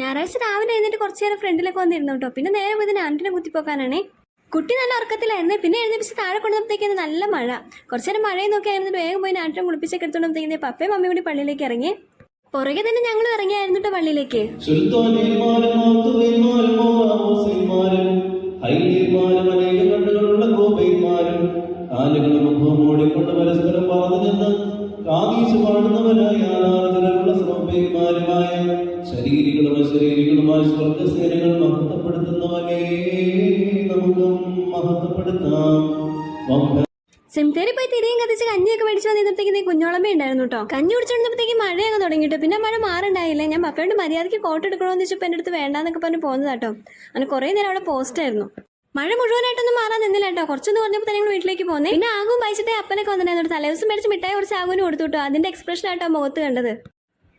ഞായറാഴ്ച രാവിലെ എഴുന്നേറ്റ് കുറച്ചു നേരം ഫ്രണ്ടിലൊക്കെ വന്നിരുന്നു കേട്ടോ. പിന്നെ നേരെ പോയി ആന്റിനെ കുത്തിപ്പോക്കാനാണേ. കുട്ടി നല്ല ഉറക്കത്തിലായിരുന്നേ. പിന്നെ എഴുന്നേപ്പിച്ച് താഴെ കൊണ്ടുവന്നപ്പോഴത്തേക്ക് നല്ല മഴ. കുറച്ചു നേരം മഴയും നോക്കി ആയിരുന്നു. വേഗം പോയി ആന്റിനെ കുളിപ്പിച്ചൊക്കെ എടുത്തോണ്ടപ്പോഴത്തേക്ക് പപ്പയും മമ്മിയും കൂടി പള്ളിയിലേക്ക് ഇറങ്ങി. പുറകെ തന്നെ ഞങ്ങൾ ഇറങ്ങിയായിരുന്നു കേട്ടോ പള്ളിയിലേക്ക്. ശരീരികളും അശരീരികളുമായ സ്വർഗസേനകൾ മഹത്വപ്പെടുത്തുന്നവനെ നമുക്ക് മഹത്വപ്പെടുത്താം. സിംതേരി പോയി തിരിയും കത്തിച്ച് കഞ്ഞിയൊക്കെ മേടിച്ചു വന്നിരുന്നപ്പോഴത്തേക്ക് കുഞ്ഞോളമ്മ ഉണ്ടായിരുന്നു കേട്ടോ. കഞ്ഞി കുടിച്ചോണ്ടപ്പോഴത്തേക്ക് മഴയൊക്കെ തുടങ്ങിയിട്ട് പിന്നെ മഴ മാറുണ്ടായില്ല. ഞാൻ പപ്പയോട് മര്യാദയ്ക്ക് കോട്ട് എടുക്കണമെന്ന് വെച്ചപ്പോൾ എൻ്റെ അടുത്ത് വേണ്ടാന്നൊക്കെ പറഞ്ഞ് പോകുന്നതാട്ടോ. അങ്ങനെ കുറേ നേരം അവിടെ പോസ്റ്റായിരുന്നു. മഴ മുഴുവനായിട്ടൊന്നും മാറാൻ നിന്നില്ല കേട്ടോ. കുറച്ചൊന്നും പറഞ്ഞപ്പോൾ തന്നെ ഞങ്ങൾ വീട്ടിലേക്ക് പോകുന്നത്. പിന്നെ ആകും വൈകിട്ടേ അപ്പനൊക്കെ വന്നിട്ടുണ്ടായിരുന്നു. തലേദിവസം മേടിച്ച് മിഠായി കുറച്ച് ആകുവിന് കൊടുത്തു കേട്ടോ. അതിന്റെ എക്സ്പ്രഷൻ ആയിട്ടോ മുഖത്ത് കണ്ടത്.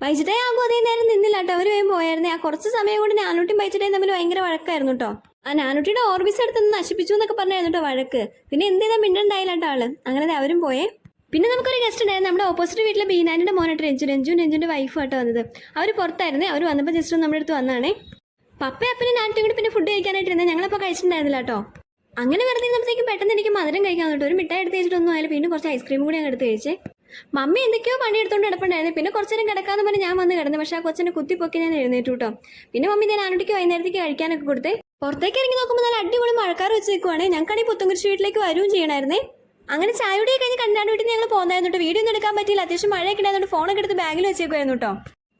വൈകിട്ടേ ആകും അതേ നേരം നിന്നില്ല കേട്ടോ. അവർ വേഗം പോയായിരുന്നേ. ആ കുറച്ച് സമയം കൊണ്ട് ഞാനൂട്ടിയും വൈകിട്ടേയും തമ്മിൽ ഭയങ്കര വഴക്കായിരുന്നു കേട്ടോ. ആ ഞാനൂട്ടിയുടെ ഓർബിസ് എടുത്ത് നശിപ്പിച്ചു എന്നൊക്കെ പറഞ്ഞായിരുന്നു കേട്ടോ വഴക്ക്. പിന്നെ എന്ത് ചെയ്താൽ മിണ്ടുണ്ടായില്ല കേട്ടോ ആള്. അങ്ങനെ അവരും പോയേ. പിന്നെ നമുക്കൊരു ഗസ്റ്റ് ഉണ്ടായിരുന്നു. നമ്മുടെ ഓപ്പോസിറ്റ് വീട്ടിലെ ബീനാനിന്റെ മോനായിട്ട് രഞ്ജുവിന്റെ വൈഫ് ആയിട്ട് വന്നത്. അവർ പുറത്തായിരുന്നേ. അവർ വന്നപ്പോൾ ജസ്റ്റ് നമ്മുടെ അടുത്ത് വന്നാണേ. പപ്പയും അപ്പനും ഞാനും കൂടി പിന്നെ ഫുഡ് കഴിക്കാനായിട്ടിരുന്നത്. ഞങ്ങളപ്പോൾ കഴിച്ചിട്ടുണ്ടായിരുന്നില്ല കേട്ടോ. അങ്ങനെ വെറുതെ ഇരുന്നപ്പോഴത്തേക്കും പെട്ടെന്ന് എനിക്ക് മധുരം കഴിക്കാൻ കേട്ടോ. ഒരു മിഠായി എടുത്ത് കഴിച്ചിട്ടൊന്നും ആയാലും പിന്നെ കുറച്ച് ഐസ്ക്രീം കൂടി അങ്ങ് എടുത്ത് കഴിച്ചേ. മമ്മി എന്തൊക്കെയോ പണി എടുത്തോണ്ട് കിടപ്പുണ്ടായിരുന്നു. പിന്നെ കുറച്ചു നേരം കിടക്കാന്ന് പറഞ്ഞ് ഞാൻ വന്ന് കിടന്നു. പക്ഷെ ആ കൊച്ചിനെ കുത്തിപ്പൊക്കി ഞാൻ എഴുന്നേറ്റു കേട്ടോ. പിന്നെ മമ്മി ഞാൻ ആനുട്ടിക്ക് വൈകുന്നേരത്തേക്ക് കഴിക്കാനൊക്കെ കൊടുത്തേ. പുറത്തേക്ക് ഇറങ്ങി നോക്കുമ്പോൾ നല്ല അടിപൊളി മഴക്കാർ വെച്ച് നിൽക്കുവാണേ. ഞങ്ങൾക്കാണെങ്കിൽ പുത്തൻകുരിശ് വീട്ടിലേക്ക് വരും ചെയ്യണമായിരുന്നേ. അങ്ങനെ ചായയുടെ കഴിഞ്ഞ് കണ്ടാണ്ട് വീട്ടിൽ ഞങ്ങൾ പോകുന്നായിരുന്നു കേട്ടോ. വീഡിയോ ഒന്നും എടുക്കാൻ പറ്റിയില്ല. അത്യാവശ്യം മഴയൊക്കെ ഉണ്ടായതുകൊണ്ട് ഫോണൊക്കെ എടുത്ത് ബാഗിൽ വെച്ചേക്കുമായിരുന്നു കേട്ടോ.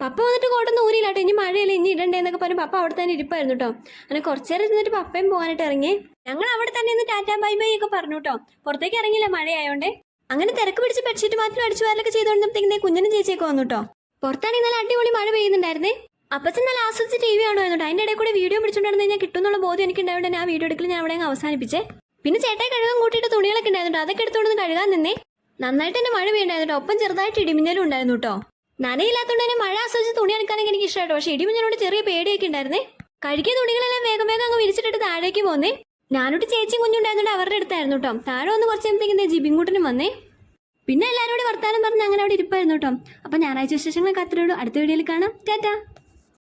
പപ്പ വന്നിട്ട് കോട്ടൊന്നും ഊരില്ല കേട്ടോ. ഇനി മഴയില്ല, ഇനി ഇടണ്ടേന്നൊക്കെ പറഞ്ഞ് പപ്പ അവിടെ തന്നെ ഇരിപ്പായിരുന്നു കേട്ടോ. അങ്ങനെ കുറച്ചു നേരം ഇരുന്നിട്ട് പപ്പയും പോകാനായിട്ട് ഇറങ്ങി. ഞങ്ങൾ അവിടെ തന്നെ ഒന്ന് ടാറ്റാ ബൈ ബൈ ഒക്കെ പറഞ്ഞു കേട്ടോ. പുറത്തേക്ക് ഇറങ്ങിയില്ല മഴയായോണ്ടേ. അങ്ങനെ തിരക്ക് പിടിച്ച് ബെഡ്ഷീറ്റ് മാറ്റി അടിച്ചു വാരലൊക്കെ ചെയ്തുകൊണ്ടിരുന്നപ്പോഴത്തേക്കും കുഞ്ഞനും ചേച്ചിയൊക്കെ വന്നു കേട്ടോ. പുറത്താണെങ്കിൽ നല്ല അടിപൊളി മഴ പെയ്യുന്നുണ്ടായിരുന്നേ. അപ്പച്ചൻ നല്ല ആസ്വദിച്ച് TV കാണുമായിരുന്നു. അതിൻ്റെ ഇടയിൽ കൂടെ വീഡിയോ പിടിച്ചുകൊണ്ടിരുന്ന കഴിഞ്ഞാൽ കിട്ടുന്നുള്ള ബോധ്യം എനിക്ക് ഉണ്ടായതുകൊണ്ട് ആ വീഡിയോ എടുക്കൽ ഞാൻ അവിടെ അവസാനിപ്പിച്ചേ. പിന്നെ ചേട്ടായി കഴുകാൻ കൂട്ടിയിട്ട് തുണികളൊക്കെ ഉണ്ടായിരുന്നു. അതൊക്കെ എടുത്തുകൊണ്ട് കഴുകാൻ നിന്നേ. നന്നായിട്ട് തന്നെ മഴ പെയ്യുണ്ടായിരുന്നു. ഒപ്പം ചെറുതായിട്ട് ഇടിമിന്നലും ഉണ്ടായിരുന്നു കേട്ടോ. നനയില്ലാത്തതുകൊണ്ട് തന്നെ മഴ ആസ്വദിച്ച് തുണി എടുക്കാനൊക്കെ എനിക്ക് ഇഷ്ടമായിട്ടോ. പക്ഷേ ഇടിമിന്നലോട് ചെറിയ പേടിയൊക്കെ ഉണ്ടായിരുന്നേ. കഴുകിയ തുണികളെല്ലാം വേഗം വേഗം അങ്ങ് വിരിച്ചിട്ടിട്ട് താഴേക്ക് പോന്നേ. ഞാനോട്ട് ചേച്ചിയും കുഞ്ഞുണ്ടായിരുന്നുണ്ട് അവരുടെ അടുത്തായിരുന്നു കേട്ടോ. താഴെ വന്ന് കുറച്ച് കഴിയുമ്പോഴത്തേക്കും ജിബിൻകൂട്ടനും വന്നേ. പിന്നെ എല്ലാവരും കൂടി വർത്താനം പറഞ്ഞ് അങ്ങനെ അവിടെ ഇരിപ്പായിരുന്നു കേട്ടോ. അപ്പോൾ ഞായറാഴ്ച വിശേഷങ്ങളൊക്കെ അത്രയുള്ളൂ. അടുത്ത വീഡിയോയിൽ കാണാം. ടാറ്റാ.